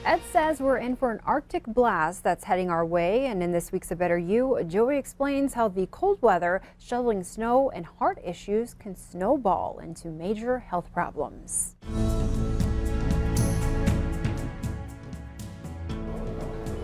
Ed says we're in for an Arctic blast that's heading our way, and in this week's A Better You, Joey explains how the cold weather, shoveling snow, and heart issues can snowball into major health problems.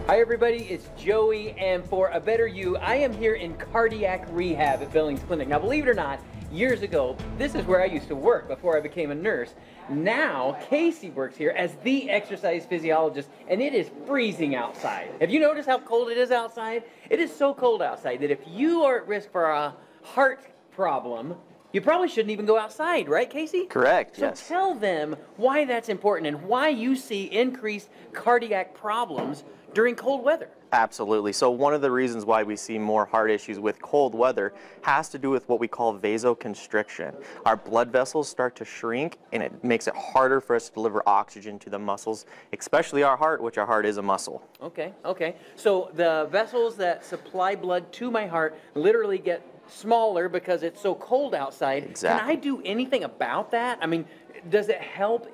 Hi everybody, it's Joey, and for A Better You, I am here in cardiac rehab at Billings Clinic. Now believe it or not, years ago, this is where I used to work before I became a nurse. Now, Casey works here as the exercise physiologist, and it is freezing outside. Have you noticed how cold it is outside? It is so cold outside that if you are at risk for a heart problem, you probably shouldn't even go outside, right, Casey? Correct, so yes. Tell them why that's important and why you see increased cardiac problems during cold weather. Absolutely. So one of the reasons why we see more heart issues with cold weather has to do with what we call vasoconstriction. Our blood vessels start to shrink, and it makes it harder for us to deliver oxygen to the muscles, especially our heart, which our heart is a muscle. Okay. So the vessels that supply blood to my heart literally get smaller because it's so cold outside. Exactly. Can I do anything about that? I mean, does it help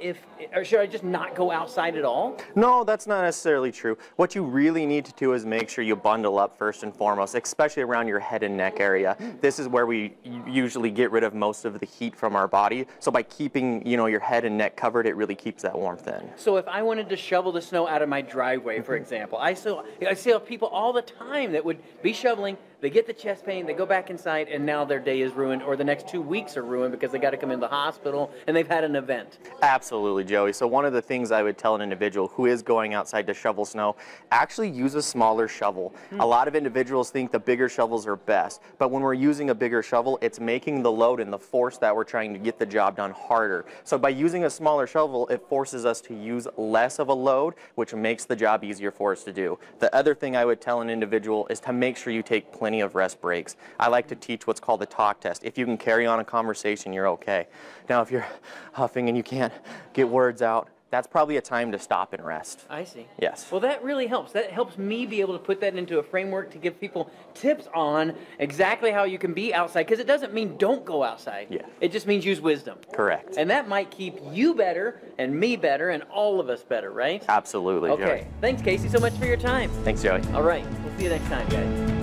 or should I just not go outside at all? No, that's not necessarily true. What you really need to do is make sure you bundle up first and foremost, especially around your head and neck area. This is where we usually get rid of most of the heat from our body. So by keeping, your head and neck covered, it really keeps that warmth in. So if I wanted to shovel the snow out of my driveway, for example, I see people all the time that would be shoveling, they get the chest pain, they go back inside, and now their day is ruined, or the next 2 weeks are ruined because they got to come in the hospital and they've had an event. Absolutely, Joey. So one of the things I would tell an individual who is going outside to shovel snow, actually use a smaller shovel. A lot of individuals think the bigger shovels are best, but when we're using a bigger shovel, it's making the load and the force that we're trying to get the job done harder. So by using a smaller shovel, it forces us to use less of a load, which makes the job easier for us to do. The other thing I would tell an individual is to make sure you take plenty of rest breaks. I like to teach what's called the talk test. If you can carry on a conversation, you're okay. Now, if you're huffing and you can't get words out, that's probably a time to stop and rest. I see. Yes. Well, that really helps. That helps me be able to put that into a framework to give people tips on exactly how you can be outside, because it doesn't mean don't go outside. Yeah. It just means use wisdom. Correct. And that might keep you better and me better and all of us better, right? Absolutely, Okay. Joey. Thanks, Casey, so much for your time. Thanks, Joey. All right. We'll see you next time, guys.